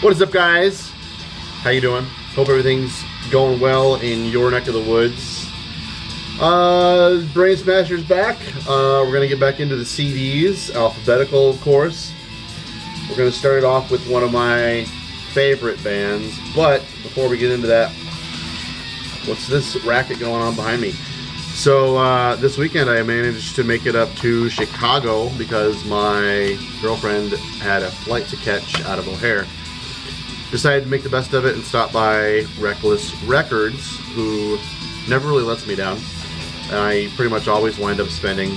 What is up, guys? How you doing? Hope everything's going well in your neck of the woods. Brainsmasher's back. We're gonna get back into the CDs, alphabetical, of course. We're gonna start it off with one of my favorite bands, but before we get into that, what's this racket going on behind me? So this weekend I managed to make it up to Chicago because my girlfriend had a flight to catch out of O'Hare. Decided to make the best of it and stop by Reckless Records, who never really lets me down. And I pretty much always wind up spending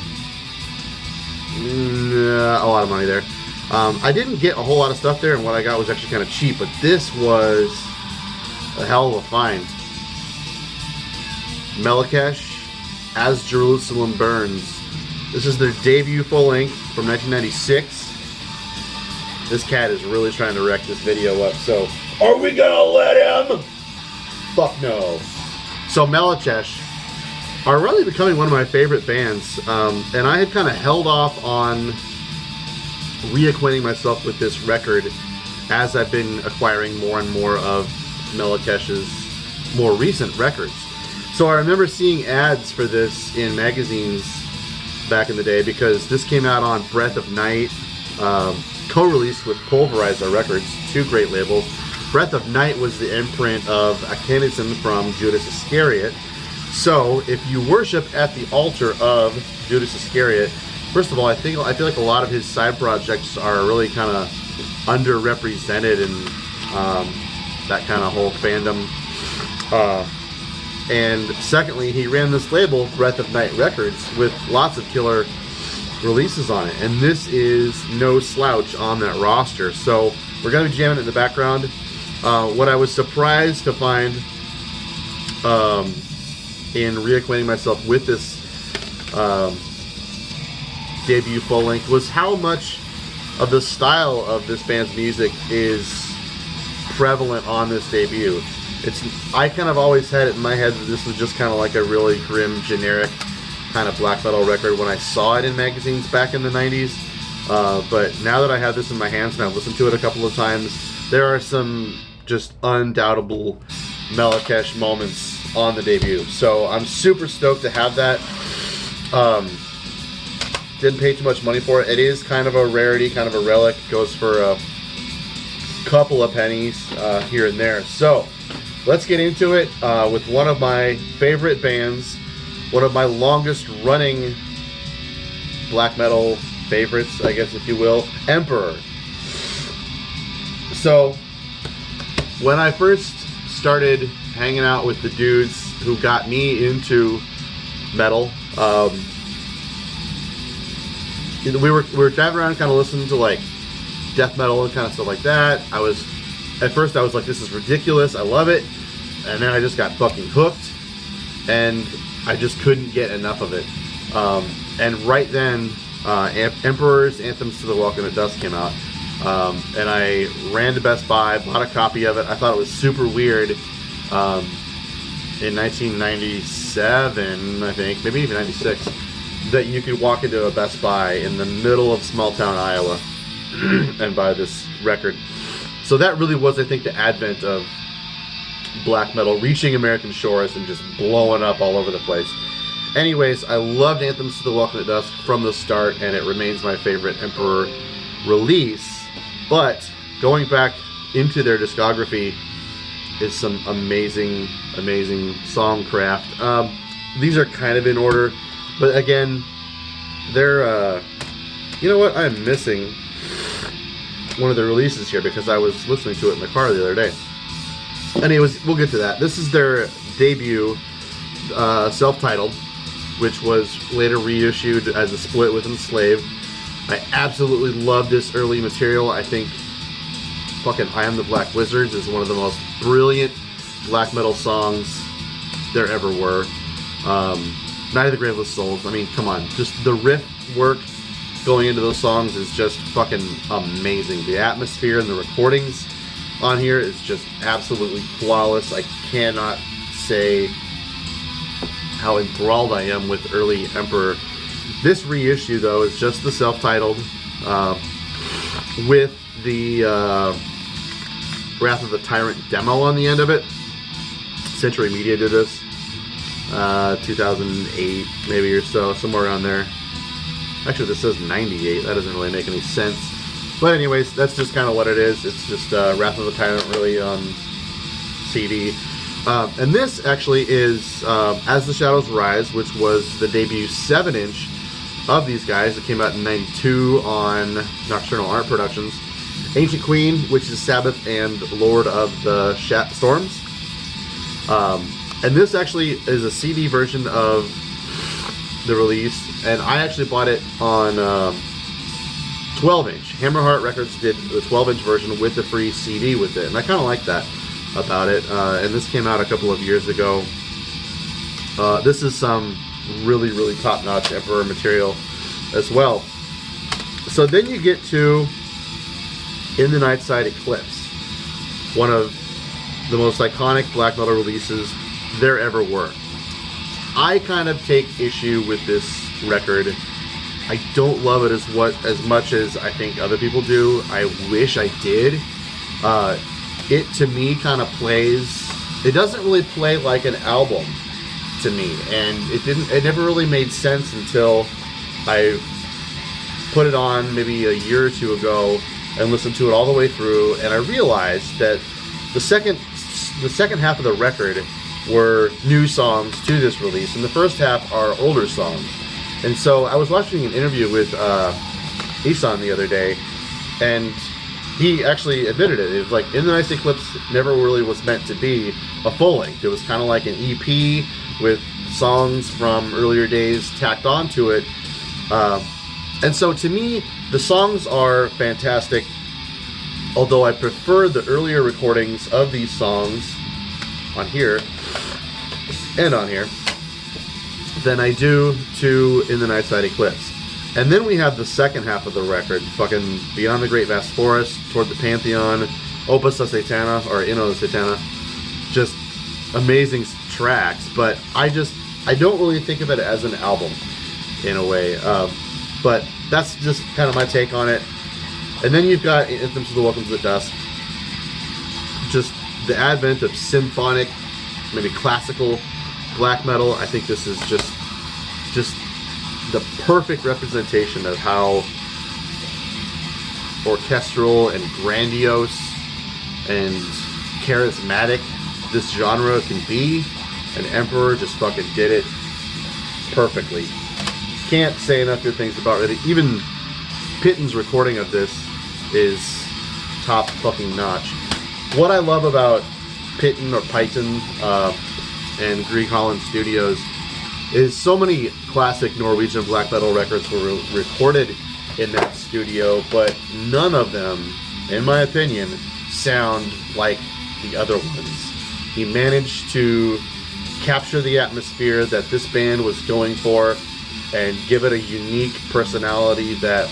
a lot of money there. I didn't get a whole lot of stuff there, and what I got was actually kind of cheap, but this was a hell of a find. Melakesh, As Jerusalem Burns. This is their debut full length from 1996. This cat is really trying to wreck this video up, so are we gonna let him? Fuck no. So Melakesh are really becoming one of my favorite bands, and I had kind of held off on reacquainting myself with this record as I've been acquiring more and more of Melakesh's more recent records. So I remember seeing ads for this in magazines back in the day because this came out on Breath of Night, co-released with Pulverizer Records, two great labels. Breath of Night was the imprint of Akhenaten from Judas Iscariot. So if you worship at the altar of Judas Iscariot, first of all, I feel like a lot of his side projects are really kind of underrepresented in that kind of whole fandom. And secondly, he ran this label, Breath of Night Records, with lots of killer releases on it. And this is no slouch on that roster. So we're going to be jamming it in the background. What I was surprised to find in reacquainting myself with this debut full length was how much of the style of this band's music is prevalent on this debut. I kind of always had it in my head that this was just kind of like a really grim, generic kind of black metal record when I saw it in magazines back in the 90s. But now that I have this in my hands and I've listened to it a couple of times, there are some just undoubtable Melakesh moments on the debut. So I'm super stoked to have that. Didn't pay too much money for it. It is kind of a rarity, kind of a relic. Goes for a couple of pennies here and there. So let's get into it with one of my favorite bands, one of my longest running black metal favorites, I guess if you will, Emperor. So when I first started hanging out with the dudes who got me into metal, we were driving around kind of listening to like death metal and kind of stuff like that. At first I was like, this is ridiculous, I love it. And then I just got fucking hooked and I just couldn't get enough of it. And right then, Emperor's Anthems to the Welcome at Dusk came out. And I ran to Best Buy, bought a copy of it. I thought it was super weird. In 1997, I think, maybe even 96, that you could walk into a Best Buy in the middle of small town Iowa and buy this record. So that really was, I think, the advent of black metal reaching American shores and just blowing up all over the place. Anyways, I loved Anthems to the Welcome at Dusk from the start, and it remains my favorite Emperor release. But going back into their discography is some amazing, amazing songcraft. These are kind of in order, but again, they're, you know what, I'm missing one of the releases here because I was listening to it in the car the other day. Anyways, we'll get to that. This is their debut, self-titled, which was later reissued as a split with Enslaved. I absolutely love this early material. I think fucking I Am the Black Wizards is one of the most brilliant black metal songs there ever were. Night of the Graveless Souls, I mean, come on. Just the riff work going into those songs is just fucking amazing. The atmosphere and the recordings on here is just absolutely flawless. I cannot say how enthralled I am with early Emperor. This reissue, though, is just the self-titled with the Wrath of the Tyrant demo on the end of it. Century Media did this. 2008 maybe or so, somewhere around there. Actually, this says 98. That doesn't really make any sense. But anyways, that's just kind of what it is. It's just Wrath of the Tyrant really on CD. And this actually is As the Shadows Rise, which was the debut 7-inch of these guys. It came out in 92 on Nocturnal Art Productions. Ancient Queen, which is Sabbath and Lord of the Storms. And this actually is a CD version of the release, and I actually bought it on 12-inch. Hammerheart Records did the 12-inch version with the free CD with it, and I kind of like that about it. And this came out a couple of years ago. This is some really, really top-notch Emperor material as well. So then you get to In the Nightside Eclipse, one of the most iconic black metal releases there ever were. I kind of take issue with this record. I don't love it as much as I think other people do. I wish I did. It to me kind of plays. It doesn't really play like an album to me, and it never really made sense until I put it on maybe a year or two ago and listened to it all the way through, and I realized that the second half of the record were new songs to this release, and the first half are older songs. And so I was watching an interview with Isan the other day, and he actually admitted it. It was like In the Night Eclipse never really was meant to be a full length. It was kind of like an EP with songs from earlier days tacked onto it. And so to me, the songs are fantastic, although I prefer the earlier recordings of these songs on here and on here than I do to In the Nightside Eclipse. And then we have the second half of the record, fucking Beyond the Great Vast Forest, Toward the Pantheon, Opus Satana, or Inno Satana. Just amazing tracks, but I don't really think of it as an album in a way. But that's just kind of my take on it. And then you've got Anthem to the Welcome to the Dusk. Just the advent of symphonic, maybe classical black metal. I think this is just the perfect representation of how orchestral and grandiose and charismatic this genre can be. And Emperor just fucking did it perfectly. Can't say enough good things about it. Even Pitten's recording of this is top fucking notch. What I love about Pitten or Python and Grieg Holland Studios is so many classic Norwegian black metal records were recorded in that studio, but none of them, in my opinion, sound like the other ones. He managed to capture the atmosphere that this band was going for and give it a unique personality that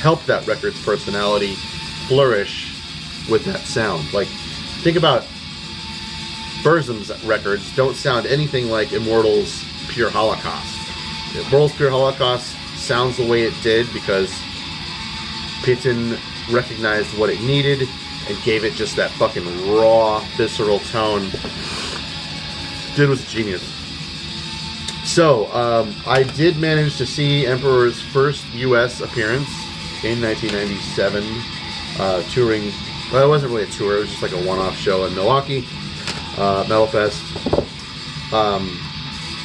helped that record's personality flourish with that sound. Like, think about Burzum's records don't sound anything like Immortal's Pure Holocaust. Immortal's Pure Holocaust sounds the way it did because Pitten recognized what it needed and gave it just that fucking raw, visceral tone. Dude was a genius. So, I did manage to see Emperor's first U.S. appearance in 1997, touring. Well, it wasn't really a tour, it was just like a one-off show in Milwaukee, Metal Fest.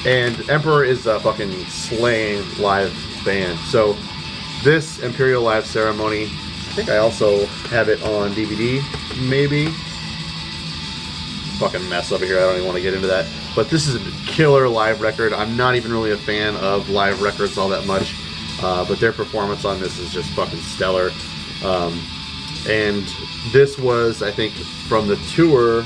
And Emperor is a fucking slaying live band. So, this Imperial Live Ceremony, I think I also have it on DVD, maybe. Fucking mess over here, I don't even want to get into that. But this is a killer live record. I'm not even really a fan of live records all that much. But their performance on this is just fucking stellar. And this was, I think, from the tour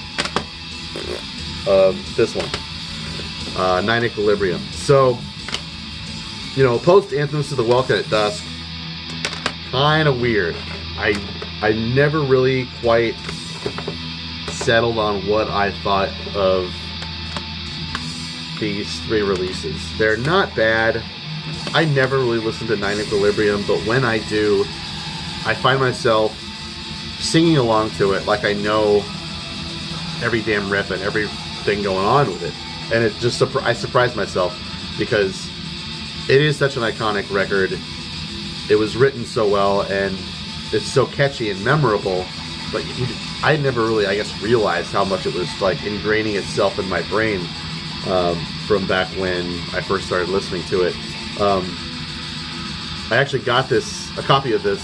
of this one, Nine Equilibrium. So, you know, post Anthems to the Welcome at Dusk, kind of weird. I never really quite settled on what I thought of these three releases. They're not bad. I never really listen to Nine Equilibrium, but when I do, I find myself singing along to it like I know every damn riff and everything going on with it. And it just I surprised myself because it is such an iconic record. It was written so well and it's so catchy and memorable, but I never really, I guess, realized how much it was like ingraining itself in my brain from back when I first started listening to it. I actually got a copy of this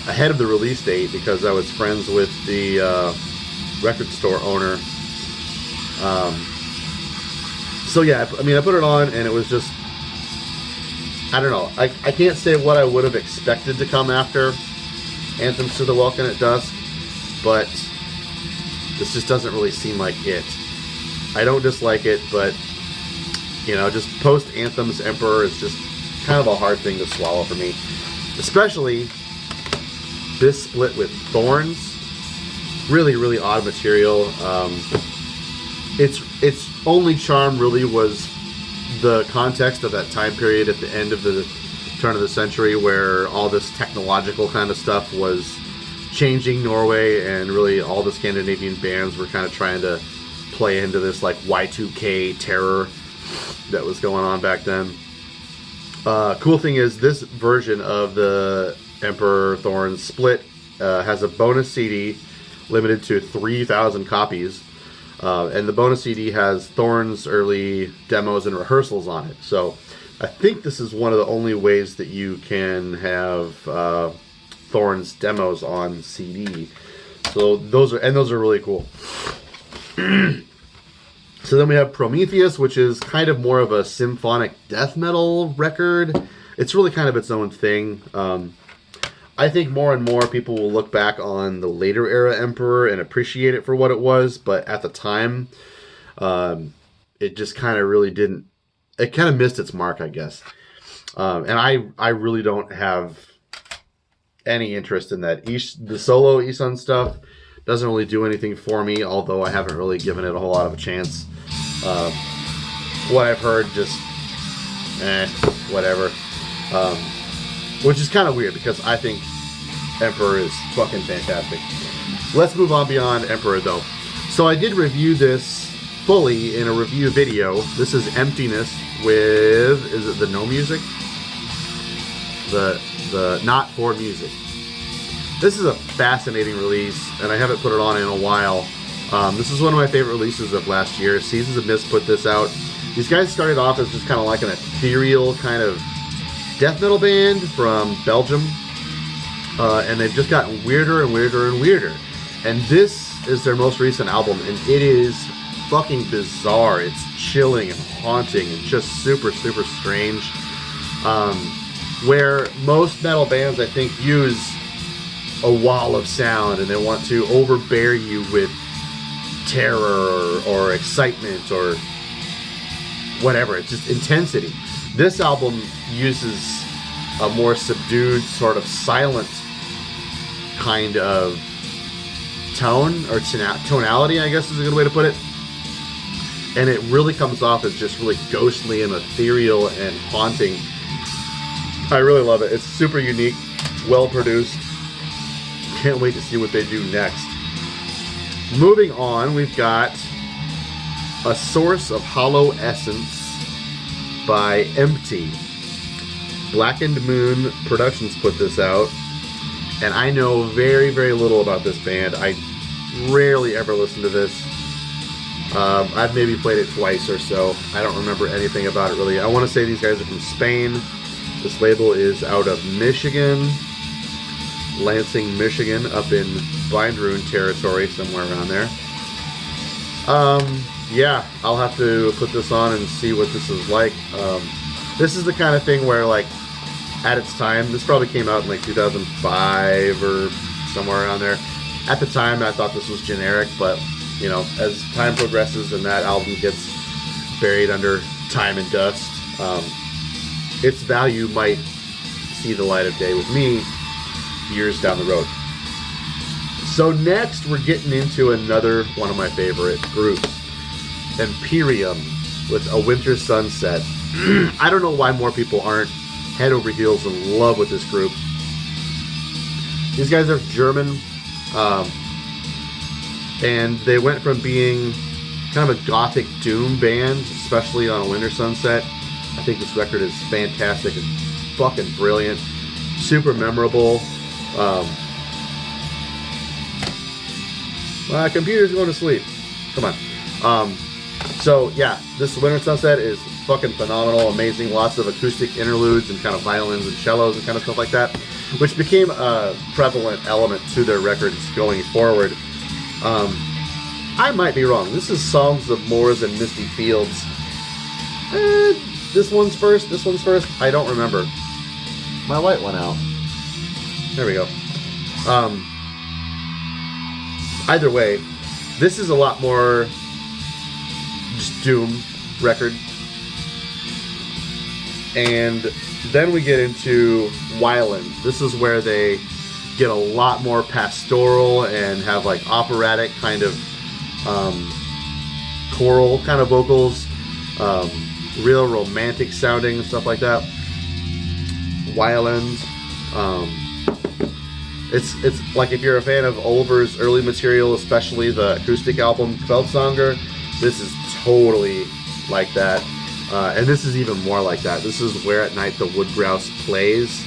ahead of the release date because I was friends with the record store owner. So yeah, I mean, I put it on and it was just, I don't know. I can't say what I would have expected to come after Anthems to the Welkin at Dusk, but this just doesn't really seem like it. I don't dislike it, but you know, just post Anthems Emperor is just kind of a hard thing to swallow for me. Especially this split with Thorns. Really, really odd material. Its only charm really was the context of that time period at the end of the turn of the century where all this technological kind of stuff was changing Norway, and really all the Scandinavian bands were kind of trying to play into this like Y2K terror that was going on back then. Cool thing is this version of the Emperor Thorns split has a bonus CD limited to 3,000 copies. And the bonus CD has Thorns' early demos and rehearsals on it. So I think this is one of the only ways that you can have Thorns' demos on CD. So those are really cool. So then we have Prometheus, which is kind of more of a symphonic death metal record. It's really kind of its own thing. I think more and more people will look back on the later era Emperor and appreciate it for what it was, but at the time, it just kind of really didn't. It kind of missed its mark, I guess. And I really don't have any interest in that. The solo Isan stuff doesn't really do anything for me, although I haven't really given it a whole lot of a chance. What I've heard, just whatever. Which is kind of weird because I think Emperor is fucking fantastic. Let's move on beyond Emperor though. So I did review this fully in a review video. This is Emptiness with, is it the No Music? The Not For Music. This is a fascinating release, and I haven't put it on in a while. This is one of my favorite releases of last year. Seasons of Mist put this out. These guys started off as just kind of like an ethereal kind of death metal band from Belgium, and they've just gotten weirder and weirder and weirder. And this is their most recent album, and it is fucking bizarre. It's chilling and haunting and just super, super strange. Where most metal bands, I think, use a wall of sound and they want to overbear you with terror or excitement or whatever. It's just intensity. This album uses a more subdued, sort of silent kind of tone or tonality, I guess is a good way to put it. And it really comes off as just really ghostly and ethereal and haunting. I really love it. It's super unique, well produced. Can't wait to see what they do next. Moving on, we've got A Source of Hollow Essence by Empty. Blackened Moon Productions put this out, and I know very, very little about this band. I rarely ever listen to this. I've maybe played it twice or so. I don't remember anything about it really. I want to say these guys are from Spain. This label is out of Michigan, Lansing, Michigan, up in Bindrune territory, somewhere around there. Yeah, I'll have to put this on and see what this is like. This is the kind of thing where, like, at its time, this probably came out in like 2005 or somewhere around there. At the time, I thought this was generic, but, you know, as time progresses and that album gets buried under time and dust, its value might see the light of day with me years down the road. So next, we're getting into another one of my favorite groups, Empyrium, with A Winter Sunset. I don't know why more people aren't head over heels in love with this group. These guys are German. And they went from being kind of a gothic doom band, especially on A Winter Sunset. I think this record is fantastic and fucking brilliant, super memorable. My computer's going to sleep. Come on. So yeah, this Winter Sunset is fucking phenomenal, amazing. Lots of acoustic interludes and kind of violins and cellos and kind of stuff like that, which became a prevalent element to their records going forward. I might be wrong. This is Songs of Moors and Misty Fields. This one's first. This one's first. I don't remember. My light went out. There we go. Either way, this is a lot more just doom record. And then we get into Wyland. This is where they get a lot more pastoral and have like operatic kind of choral kind of vocals, real romantic sounding and stuff like that. Wyland. It's like if you're a fan of Oliver's early material, especially the acoustic album Kveldsanger, this is totally like that. And this is even more like that. This is Where at Night the Wood Grouse Plays.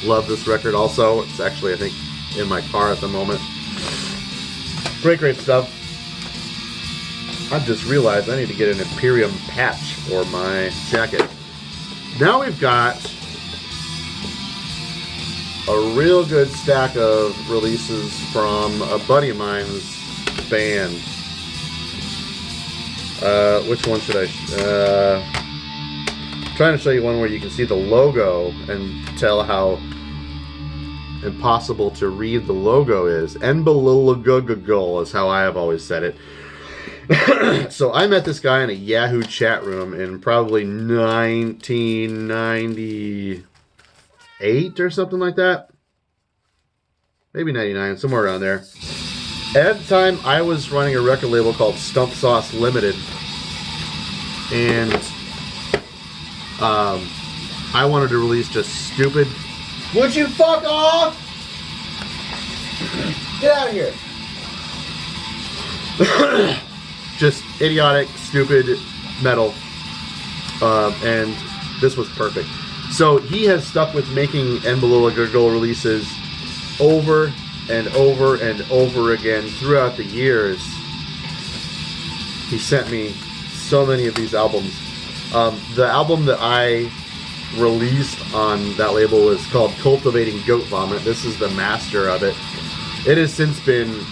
Love this record also. It's actually, I think, in my car at the moment. Great stuff. I've just realized I need to get an Empyrium patch for my jacket. Now we've got a real good stack of releases from a buddy of mine's band. Which one should I... I'm trying to show you one where you can see the logo and tell how impossible to read the logo is. Enbalilagugugul is how I have always said it. So I met this guy in a Yahoo chat room in probably 1998 or something like that. Maybe 99, somewhere around there. At the time, I was running a record label called Stump Sauce Limited. And I wanted to release just stupid... Would you fuck off? Get out of here. Just idiotic, stupid metal. And this was perfect. So he has stuck with making Enbalilagugul releases over and over and over again throughout the years. He sent me so many of these albums. The album that I released on that label is called Cultivating Goat Vomit. This is the master of it. It has since been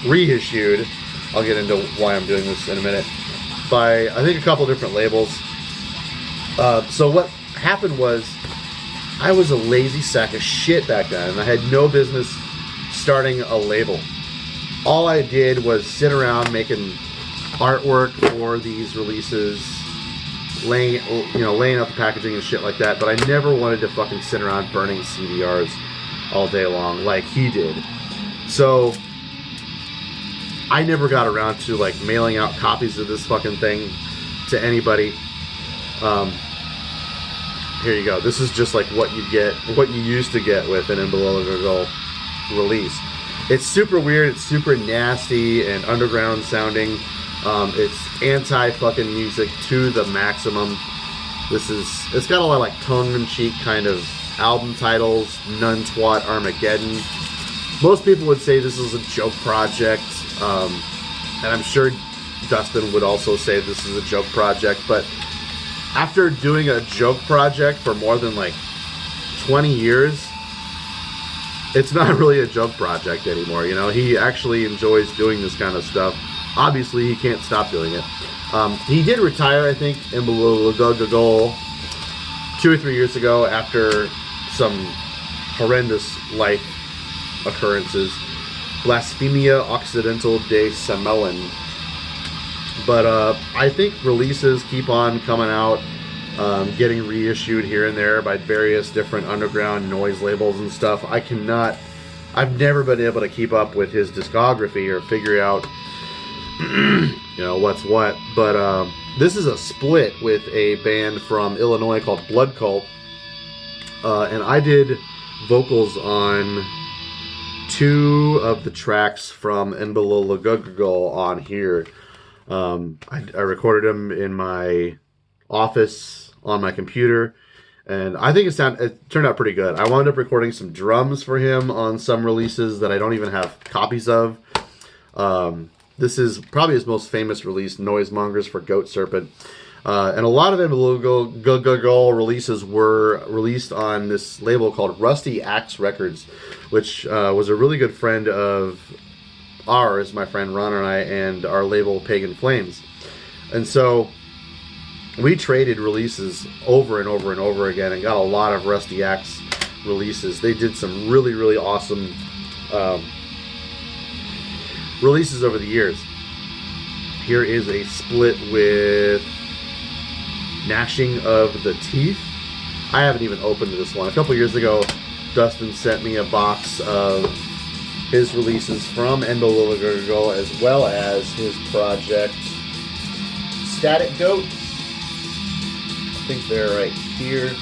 reissued. I'll get into why I'm doing this in a minute. By, I think, a couple different labels. So what happened was, I was a lazy sack of shit back then, and I had no business starting a label. All I did was sit around making artwork for these releases, laying out the packaging and shit like that, but I never wanted to fucking sit around burning CDRs all day long like he did. So I never got around to like mailing out copies of this fucking thing to anybody. Here you go. This is just like what you get, what you used to get with an Enbalilagugul release. It's super weird. It's super nasty and underground sounding. It's anti-fucking music to the maximum. It's got a lot of like tongue-in-cheek kind of album titles. None Twat Armageddon. Most people would say this is a joke project. And I'm sure Dustin would also say this is a joke project. But after doing a joke project for more than like 20 years, it's not really a joke project anymore. You know, he actually enjoys doing this kind of stuff. Obviously, he can't stop doing it. He did retire, I think, in Enbalilagugul 2 or 3 years ago after some horrendous life occurrences. Blasphemia Occidental de Samelin. But I think releases keep on coming out, getting reissued here and there by various different underground noise labels and stuff. I've never been able to keep up with his discography or figure out what's what. But this is a split with a band from Illinois called Blood Cult. And I did vocals on 2 of the tracks from Embologogo on here. I recorded them in my office on my computer, and I think it turned out pretty good. I wound up recording some drums for him on some releases that I don't even have copies of. This is probably his most famous release, Noisemongers for Goat Serpent. And a lot of Embologogo releases were released on this label called Rusty Axe Records, which was a really good friend of ours, my friend Ron and I, and our label Pagan Flames. And so we traded releases over and over and over again and got a lot of Rusty Axe releases. They did some really, really awesome releases over the years. Here is a split with Gnashing of the Teeth. I haven't even opened this one. A couple years ago, Dustin sent me a box of his releases from Embologogo, as well as his project Static Goat. I think they're right here.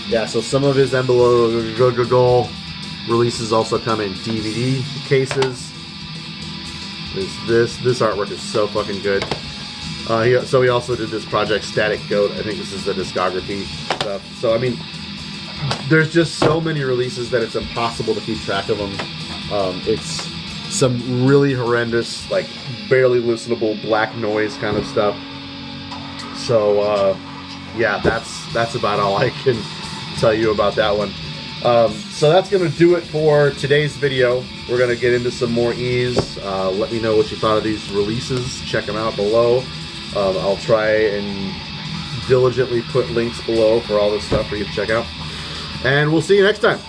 Yeah, so some of his Embologogo releases also come in DVD cases. This artwork is so fucking good. So he also did this project Static Goat. I think this is the discography stuff. So I mean, there's just so many releases that it's impossible to keep track of them. It's some really horrendous, like barely listenable black noise kind of stuff. So yeah, that's about all I can tell you about that one. So that's going to do it for today's video. We're going to get into some more E's. Let me know what you thought of these releases. Check them out below. I'll try and diligently put links below for all this stuff for you to check out. And we'll see you next time.